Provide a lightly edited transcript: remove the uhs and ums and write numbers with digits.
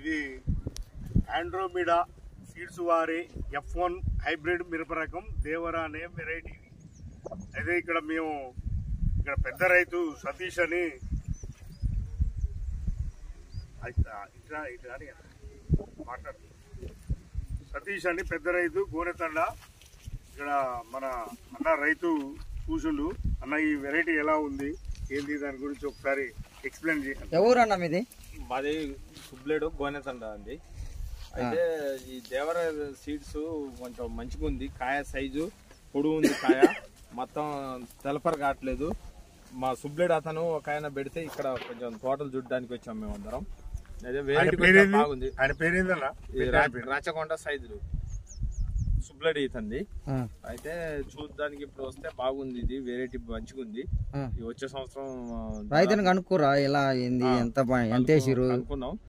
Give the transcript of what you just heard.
ఇది ఆండ్రోమిడా సీడ్స్ వారి F1 hybrid మిరప రకం దేవరా అనే వెరైటీ. అయితే ఇక్కడ పెద్ద రైతు సతీష్ అని సతీష్ అని పెద్ద రైతు గోనెతండ. ఇక్కడ మన అన్న రైతు కూసులు అన్న, ఈ వెరైటీ ఎలా ఉంది ఏంది దాని గురించి ఒకసారి ఎక్స్ప్లెయిన్ చేయండి. ఎవరు అన్న మీది? మాది సుబ్లేడు గోనెతండ అండి. అయితే ఈ దేవర సీడ్స్ కొంచెం మంచిగా ఉంది. కాయ సైజు పొడుగు ఉంది, కాయ మొత్తం తెలపర కావట్లేదు. మా సుబ్లేడు అతను ఒక ఆయన పెడితే ఇక్కడ కొంచెం తోటలు చూడడానికి వచ్చాం మేము అందరం. అదే వెరైటీ బాగుంది. ఆయన పేరేందన్నా? రాచకొండ సైజులు సుబ్లేడు ఇతంది. అయితే చూడడానికి ఇప్పుడు వస్తే బాగుంది. ఇది వెరైటీ మంచిగా ఉంది. వచ్చే సంవత్సరం రైతుని కనుక్కోరా ఎలా ఏంది ఎంత వేసిరు అనుకున్నాం.